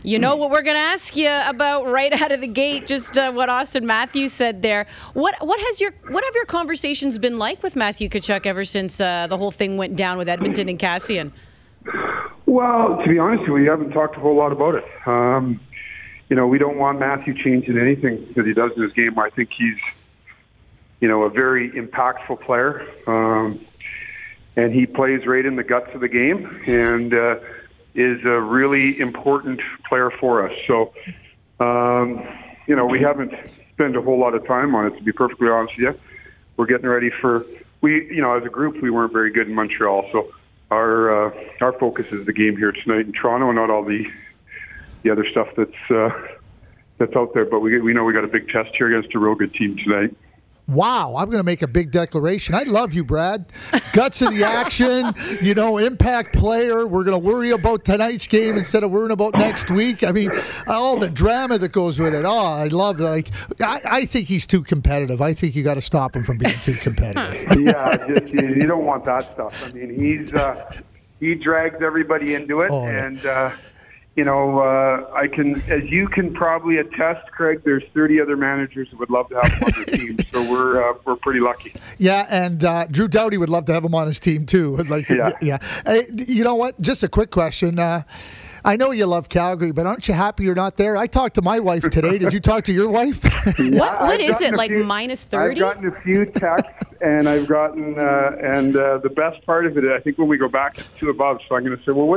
You know what we're going to ask you about right out of the gate, just what Austin Matthews said there. What have your conversations been like with Matthew Tkachuk ever since the whole thing went down with Edmonton and Kassian? Well, to be honest, we haven't talked a whole lot about it. We don't want Matthew changing anything that he does in his game. I think he's, a very impactful player, and he plays right in the guts of the game, and is a really important player for us. So, we haven't spent a whole lot of time on it, to be perfectly honest with you. We're getting ready for, as a group, we weren't very good in Montreal, so our focus is the game here tonight in Toronto, and not all the other stuff that's out there. But we know we got a big test here against a real good team tonight. Wow, I'm going to make a big declaration. I love you, Brad. Guts of the action, impact player. We're going to worry about tonight's game instead of worrying about next week. I mean, all the drama that goes with it. Oh, I love it. I think he's too competitive. I think you got to stop him from being too competitive. You don't want that stuff. I mean, he drags everybody into it, and I can, as you can probably attest, Craig, there's 30 other managers who would love to have him on their team, so we're pretty lucky. Yeah, and Drew Doughty would love to have him on his team too. Yeah. Hey, you know what? Just a quick question. I know you love Calgary, but aren't you happy you're not there? I talked to my wife today. Did you talk to your wife? What is it, like minus 30? I've gotten a few texts, and I've gotten, the best part of it, I think when we go back, it's 2 above, so I'm going to say, well,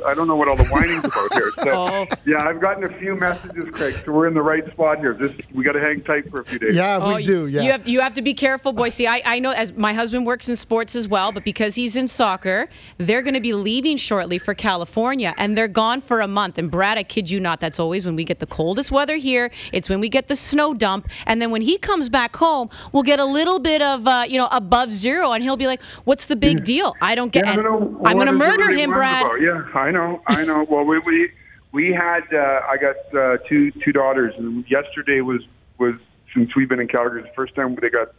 I don't know what all the whining's about here. So, Yeah, I've gotten a few messages, Craig, so we're in the right spot here. We got to hang tight for a few days. Yeah, we do, yeah. You have to be careful, boy. See, I know, as my husband works in sports as well, but because he's in soccer, they're going to be leaving shortly for California, and they're gone for a month. And Brad, I kid you not, that's always when we get the coldest weather here. It's when we get the snow dump, and then when he comes back home, we'll get a little bit of above zero, and he'll be like, "What's the big deal? I don't get. I'm going to murder him, Brad." Yeah, I know. Well, we had I got two daughters, and yesterday was since we've been in Calgary, the first time they got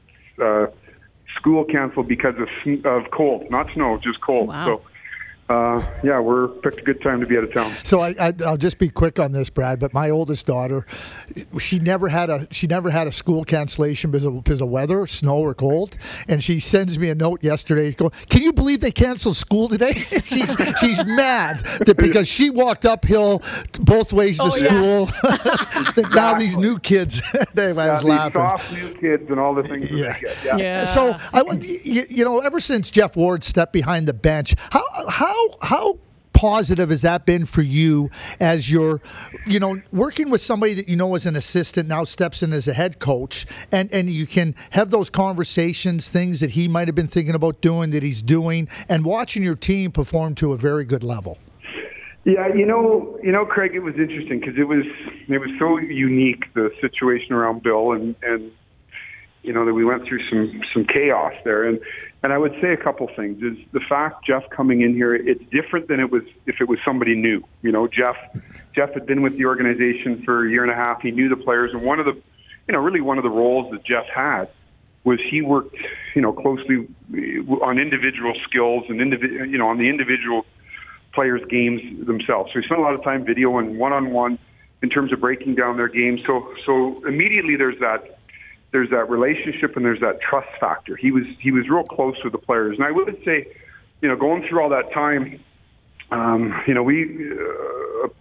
school canceled because of cold, not snow, just cold. Wow. So. We're picked a good time to be out of town. So I'll just be quick on this, Brad. But my oldest daughter, she never had a school cancellation because of weather, snow or cold. And she sends me a note yesterday, going, "Can you believe they canceled school today?" she's mad that because she walked uphill both ways to school. Now these new kids, I was laughing. Soft new kids and all the things that they get. Yeah. So ever since Geoff Ward stepped behind the bench, how positive has that been for you as you're, working with somebody that as an assistant now steps in as a head coach, and you can have those conversations, things that he might have been thinking about doing that he's doing, and watching your team perform to a very good level? Yeah, Craig, it was interesting because it was so unique, the situation around Bill, and that we went through some chaos there, and I would say a couple things. Is the fact Geoff coming in here, it's different than it was if it was somebody new. Geoff had been with the organization for a year and a half. He knew the players, and one of the roles that Geoff had was he worked closely on individual skills and on the individual players' games themselves. So he spent a lot of time video and one-on-one in terms of breaking down their games. So immediately there's that relationship and there's that trust factor. He was real close with the players. And I would say, going through all that time, we,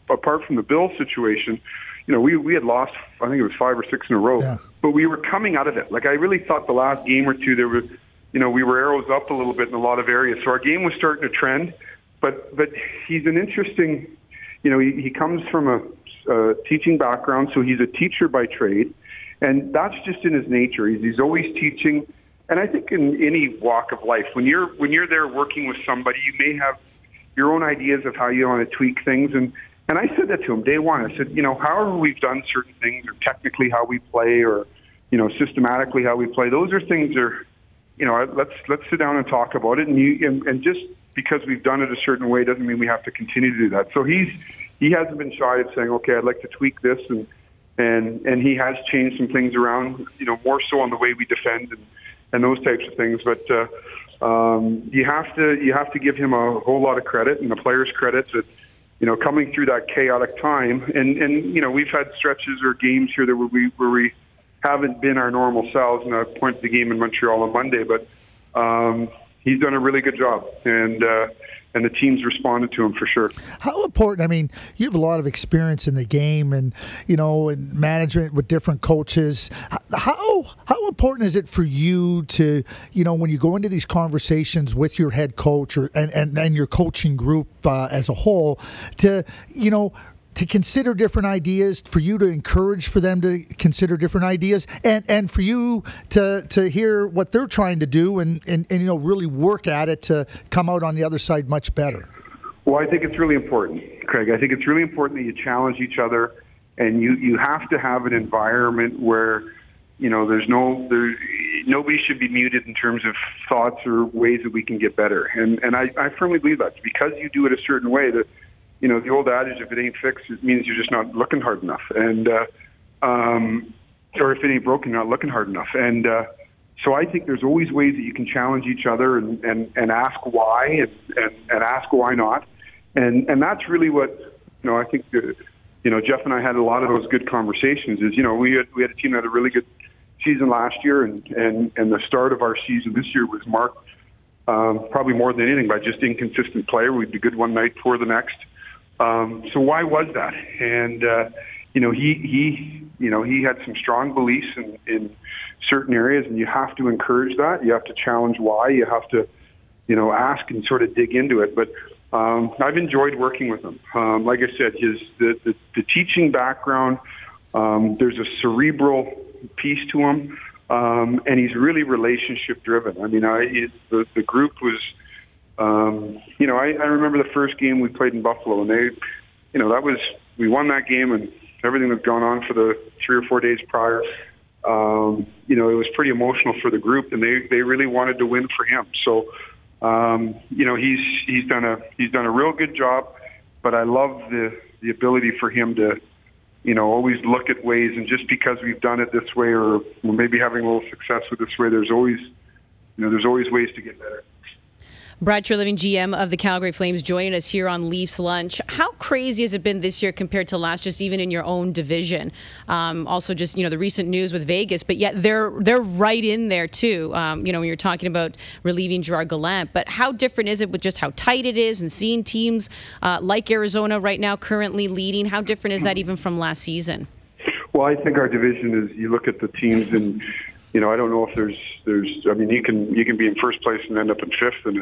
apart from the Bill situation, we had lost, I think it was 5 or 6 in a row, but we were coming out of it. Like, I really thought the last game or two, there were, we were arrows up a little bit in a lot of areas. So our game was starting to trend, but he's an interesting, he comes from a teaching background. So he's a teacher by trade. And that's just in his nature. He's always teaching. And I think in any walk of life, when you're there working with somebody, you may have your own ideas of how you want to tweak things. And I said that to him day one. I said, however we've done certain things, or technically how we play, or systematically how we play, those are things that are, let's sit down and talk about it. And just because we've done it a certain way doesn't mean we have to continue to do that. So he hasn't been shy of saying, okay, I'd like to tweak this, and he has changed some things around, more so on the way we defend and those types of things. But you have to give him a whole lot of credit, and the players credit, that coming through that chaotic time, and we've had stretches or games here where we haven't been our normal selves, and I pointed the game in Montreal on Monday, but he's done a really good job, and the team's responded to him for sure. How important, I mean, you have a lot of experience in the game and, and management with different coaches. How important is it for you to, when you go into these conversations with your head coach and your coaching group as a whole, to consider different ideas, for you to encourage for them to consider different ideas, and for you to hear what they're trying to do and really work at it to come out on the other side much better? Well, I think it's really important, Craig. I think it's really important that you challenge each other, and you have to have an environment where nobody should be muted in terms of thoughts or ways that we can get better. And I firmly believe that because you do it a certain way that. The old adage, if it ain't fixed, it means you're just not looking hard enough. And, or if it ain't broken, you're not looking hard enough. And so I think there's always ways that you can challenge each other and ask why and ask why not. And that's really what, I think, Geoff and I had a lot of those good conversations is, we had a team that had a really good season last year and the start of our season this year was marked probably more than anything by just inconsistent play. We'd be good one night, poor the next. So why was that? And he had some strong beliefs in certain areas, and you have to encourage that. You have to challenge why. You have to, ask and sort of dig into it. But I've enjoyed working with him. Like I said, the teaching background. There's a cerebral piece to him, and he's really relationship driven. I mean, the group was. I remember the first game we played in Buffalo, and we won that game, and everything that's gone on for the 3 or 4 days prior. It was pretty emotional for the group, and they really wanted to win for him. So, he's done a real good job. But I love the ability for him to, always look at ways, and just because we've done it this way, or we're maybe having a little success with this way, there's always ways to get better. Brad Treliving, GM of the Calgary Flames, joining us here on Leafs Lunch. How crazy has it been this year compared to last, just even in your own division? Also, just the recent news with Vegas, but yet they're right in there too. When you're talking about relieving Gerard Gallant, but how different is it with just how tight it is and seeing teams like Arizona right now currently leading? How different is that even from last season? Well, I think our division is. You look at the teams and. I don't know if there's. I mean, you can be in first place and end up in fifth, and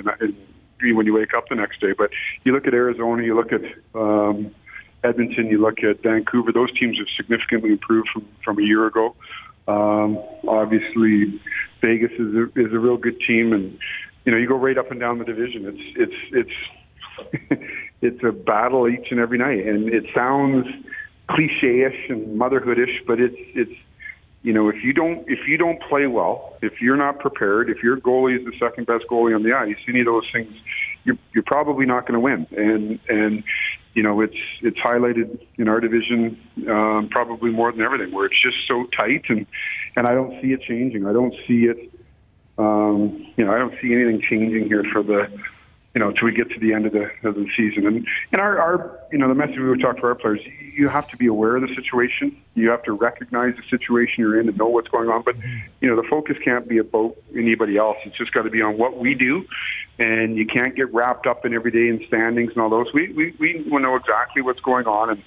when you wake up the next day. But you look at Arizona, you look at Edmonton, you look at Vancouver. Those teams have significantly improved from a year ago. Obviously, Vegas is a real good team, and you go right up and down the division. It's a battle each and every night, and it sounds cliche-ish and motherhoodish, but it's. If you don't play well, if you're not prepared, if your goalie is the second best goalie on the ice, any of those things, you're probably not going to win. And it's highlighted in our division probably more than everything, where it's just so tight, and I don't see it changing. I don't see it. I don't see anything changing here for the. Till we get to the end of the season. And our the message we would talk to our players, you have to be aware of the situation. You have to recognize the situation you're in and know what's going on. But, the focus can't be about anybody else. It's just got to be on what we do. And you can't get wrapped up in every day in standings and all those. We will know exactly what's going on.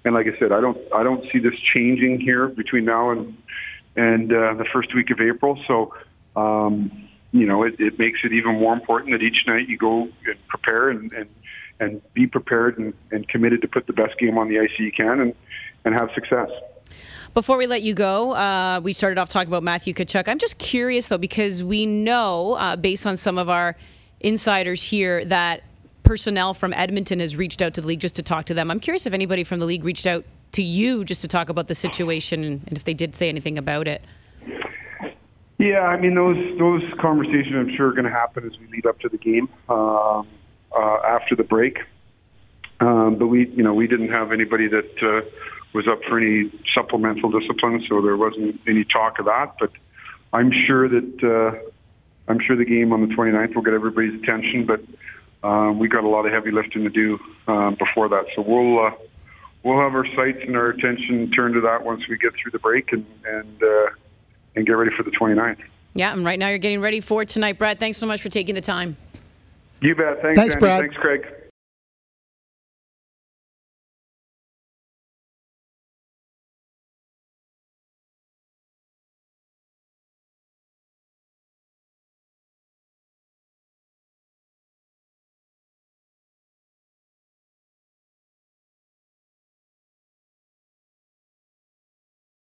And like I said, I don't see this changing here between now and the first week of April. So, it makes it even more important that each night you go and prepare and be prepared and committed to put the best game on the ice you can and have success. Before we let you go, we started off talking about Matthew Tkachuk. I'm just curious, though, because we know, based on some of our insiders here, that personnel from Edmonton has reached out to the league just to talk to them. I'm curious if anybody from the league reached out to you just to talk about the situation and if they did say anything about it. Yeah, I mean, those conversations I'm sure are going to happen as we lead up to the game after the break. But we didn't have anybody that was up for any supplemental discipline, so there wasn't any talk of that. But I'm sure the game on the 29th will get everybody's attention. But we got a lot of heavy lifting to do before that. So we'll have our sights and our attention turned to that once we get through the break and get ready for the 29th. Yeah, and right now you're getting ready for it tonight. Brad, thanks so much for taking the time. You bet. Thanks, Andi. Brad. Thanks, Craig.